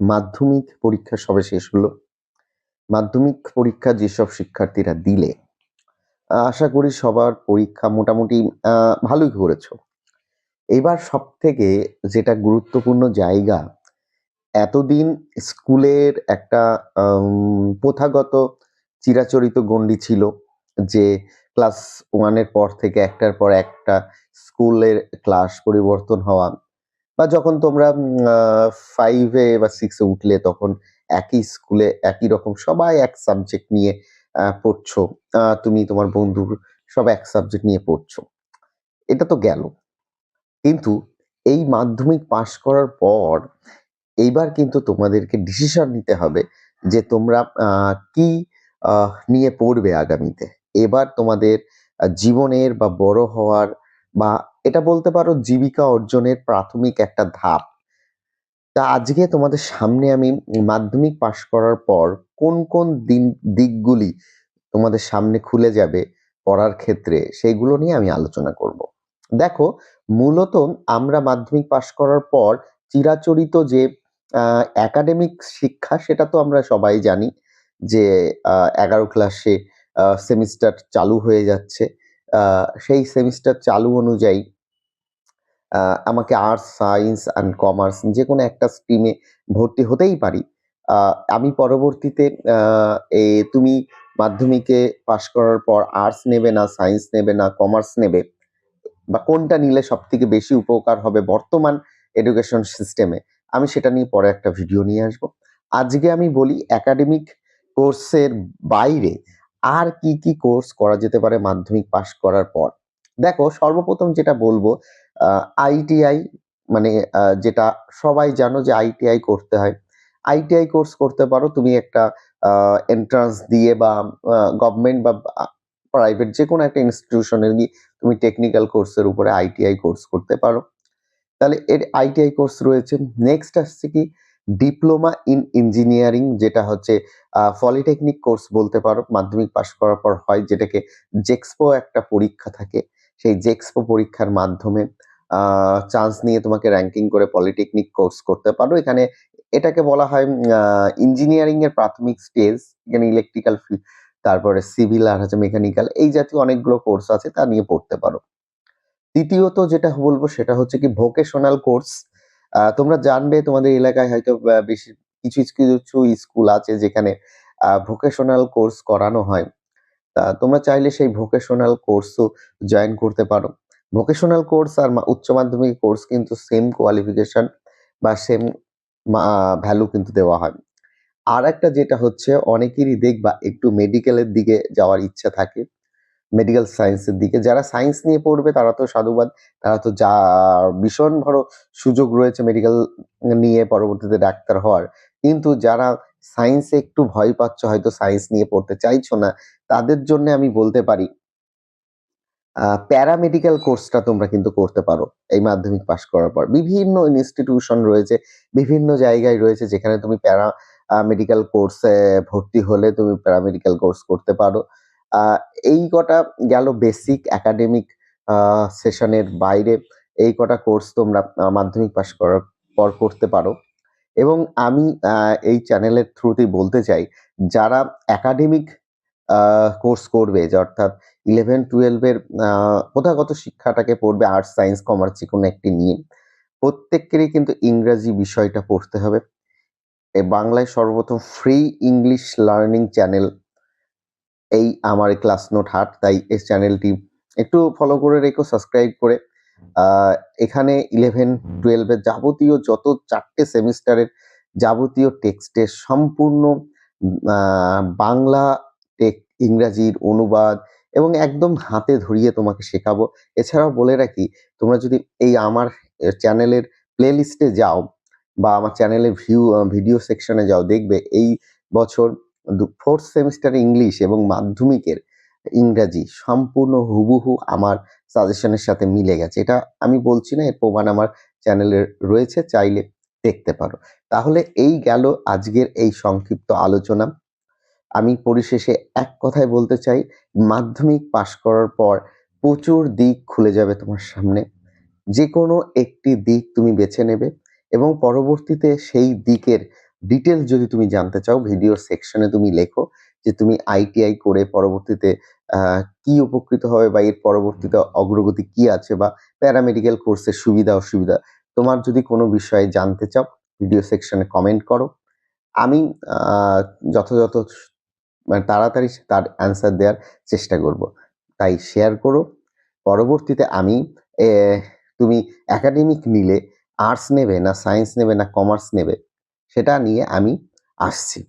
মাধ্যমিক পরীক্ষা সবে শেষ হলো। মাধ্যমিক পরীক্ষা যেসব শিক্ষার্থীরা দিলে, আশা করি সবার পরীক্ষা মোটামুটি আ ভালোই করেছো। এবার সবথেকে যেটা গুরুত্বপূর্ণ জায়গা, এতদিন স্কুলের একটা প্রথাগত চিরাচরিত গণ্ডি ছিল যে ক্লাস 1 এর পর থেকে একটার পর একটা স্কুলের ক্লাস পরিবর্তন হওয়া। বা যখন তোমরা 5 এ বা 6 এ উঠলে তখন একই স্কুলে একই রকম সবাই এক সাবজেক্ট নিয়ে পড়ছো। তুমি তোমার বন্ধুর সব এক সাবজেক্ট নিয়ে পড়ছো। এটা তো গেল। কিন্তু এই মাধ্যমিক পাস করার পর এইবার কিন্তু তোমাদেরকে ডিসিশন নিতে হবে যে তোমরা কি নিয়ে পড়বে আগামীতে। এবার তোমাদের জীবনের বা বড় হওয়ার বা এটা বলতে পারো জীবিকা অর্জনের প্রাথমিক একটা ধাপ। তা আজকে তোমাদের সামনে আমি মাধ্যমিক পাশ করার পর কোন দিকগুলি তোমাদের সামনে খুলে যাবে পড়ার ক্ষেত্রে সেইগুলো নিয়ে আমি আলোচনা করব। দেখো, মূলত আমরা মাধ্যমিক পাশ করার পর চিরাচরিত যে একাডেমিক শিক্ষা সেটা তো আমরা সবাই জানি যে ১১ ক্লাসে সেমিস্টার চালু হয়ে যাচ্ছে। আ সেই সেমিস্টার চালু অনুযায়ী আ আমাকে আর্টস, সায়েন্স অ্যান্ড কমার্স যেকোনো একটা স্ট্রিমে ভর্তি হতেই পারি। আ আমি পরবর্তীতে আ এ তুমি মাধ্যমিকে পাস করার পর আর্টস নেবে না সায়েন্স নেবে না কমার্স নেবে বা কোনটা নিলে সবথেকে বেশি উপকার হবে বর্তমান এডুকেশন সিস্টেমে, আমি সেটা নিয়ে পরে একটা ভিডিও নিয়ে আসবো। আজকে আমি বলি একাডেমিক কোর্সের বাইরে আর কি কোর্স করা যেতে পারে মাধ্যমিক পাস করার পর। দেখো, সর্বপ্রথম যেটা বলবো আইটিআই, মানে যেটা সবাই জানো যে আইটিআই করতে হয়। আইটিআই কোর্স করতে পারো তুমি একটা আ এন্ট্রান্স দিয়ে বা গভর্নমেন্ট বা প্রাইভেট যেকোনো একটা ইনস্টিটিউশনে গিয়ে তুমি টেকনিক্যাল কোর্সের উপরে আইটিআই কোর্স করতে পারো। তাহলে এর আইটিআই কোর্স রয়েছে। নেক্সট আসছে কি ডিপ্লোমা ইন ইঞ্জিনিয়ারিং, যেটা হচ্ছে পলিটেকনিক কোর্স বলতে পারো। মাধ্যমিক পাস করার পর হয়, যেটাকে জেক্সপো একটা পরীক্ষা থাকে। সেই জেক্সপো পরীক্ষার মাধ্যমে চান্স নিয়ে তোমাকে র‍্যাংকিং করে পলিটেকনিক কোর্স করতে পারো। এখানে এটাকে বলা হয় ইঞ্জিনিয়ারিং এর প্রাথমিক স্টেজ। এখানে ইলেকট্রিক্যাল তারপরে সিভিল আর হচ্ছে মেকানিক্যাল এই জাতীয় অনেকগুলো কোর্স আছে, তা নিয়ে পড়তে পারো। তৃতীয়ত যেটা বলব সেটা হচ্ছে কি ভোকেশনাল কোর্স। তোমরা জানবে তোমাদের এলাকায় হয়তো বেশি কিছু স্কুল আছে যেখানে ভোকেশনাল কোর্স করানো হয়। তা তোমরা চাইলে সেই ভোকেশনাল কোর্সও জয়েন করতে পারো। ভোকেশনাল কোর্স আর উচ্চ মাধ্যমিক কোর্স কিন্তু সেম কোয়ালিফিকেশন বা সেম ভ্যালু কিন্তু দেওয়া হয়। আরেকটা যেটা হচ্ছে অনেকেরই দেখবা একটু মেডিকেলের দিকে যাওয়ার ইচ্ছা থাকে। মেডিকেল সায়েন্সের দিকে। যারা সায়েন্স নিয়ে পড়বে তারা তো সাধুবাদ। তারা তো ভীষণ বড় সুযোগ রয়েছে মেডিকেল নিয়ে পরবর্তীতে ডাক্তার হওয়ার। কিন্তু যারা সায়েন্সে একটু ভয় পাচ্ছ, হয়তো সায়েন্স নিয়ে পড়তে চাইছো না, তাদের জন্যে আমি বলতে পারি প্যারামেডিক্যাল কোর্সটা তোমরা কিন্তু করতে পারো এই মাধ্যমিক পাস করার পর। বিভিন্ন ইনস্টিটিউশন রয়েছে, বিভিন্ন জায়গায় রয়েছে যেখানে তুমি মেডিকেল কোর্সে ভর্তি হলে তুমি প্যারামেডিক্যাল কোর্স করতে পারো। আ এই কটা গেল বেসিক একাডেমিক আ সেশনের বাইরে এই কটা কোর্স তোমরা মাধ্যমিক পাস করার পর করতে পারো। এবং আমি এই চ্যানেলের থ্রুতেই বলতে চাই, যারা একাডেমিক আ কোর্স করবে যে অর্থাৎ 11-12 এর আ প্রথাগত শিক্ষাটাকে পড়বে আর্টস, সায়েন্স, কমার্স যেকোনো একটি নিয়ে। প্রত্যেকেরই কিন্তু ইংরাজি বিষয়টা পড়তে হবে। বাংলায় সর্বপ্রথম ফ্রি ইংলিশ লার্নিং চ্যানেল এই আমার ক্লাস নোট হাট। তাই এই চ্যানেলটি একটু ফলো করে রেখো সাবস্ক্রাইব করে। আ এখানে 11-12 এর যাবতীয় যত ৪ টে সেমিস্টারের যাবতীয় টেক্সটের সম্পূর্ণ আ বাংলা ইংরাজির অনুবাদ এবং একদম হাতে ধরিয়ে তোমাকে শেখাবো। এছাড়াও বলে রাখি, তোমরা যদি এই আমার চ্যানেলের প্লেলিস্টে যাও বা আমার চ্যানেলে ভিডিও সেকশনে যাও, দেখবে এই বছর 4th সেমিস্টার ইংলিশ এবং মাধ্যমিকের ইংরাজি সম্পূর্ণ হুবহু আমার সাজেশনের সাথে মিলে গেছে। এটা আমি বলছি না, এর প্রমাণ আমার চ্যানেলে রয়েছে, চাইলে দেখতে পারো। তাহলে এই গেল আজকের এই সংক্ষিপ্ত আলোচনা। আমি পরিশেষে এক কথায় বলতে চাই, মাধ্যমিক পাশ করার পর প্রচুর দিক খুলে যাবে তোমার সামনে। যেকোনো একটি দিক তুমি বেছে নেবে এবং পরবর্তীতে সেই দিকের ডিটেইলস যদি তুমি জানতে চাও ভিডিওর সেকশনে তুমি লেখো যে তুমি আইটিআই করে পরবর্তীতে কি উপকৃত হবে বা এর পরবর্তীতে অগ্রগতি কি আছে বা প্যারামেডিক্যাল কোর্সের সুবিধা অসুবিধা তোমার যদি কোনো বিষয়ে জানতে চাও ভিডিও সেকশনে কমেন্ট করো। আমি আ যথাযথ মানে তাড়াতাড়ি তার অ্যান্সার দেওয়ার চেষ্টা করব। তাই শেয়ার করো। পরবর্তীতে আমি এ তুমি একাডেমিক নিলে আর্টস নেবে না সায়েন্স নেবে না কমার্স নেবে সেটা নিয়ে আমি আসছি।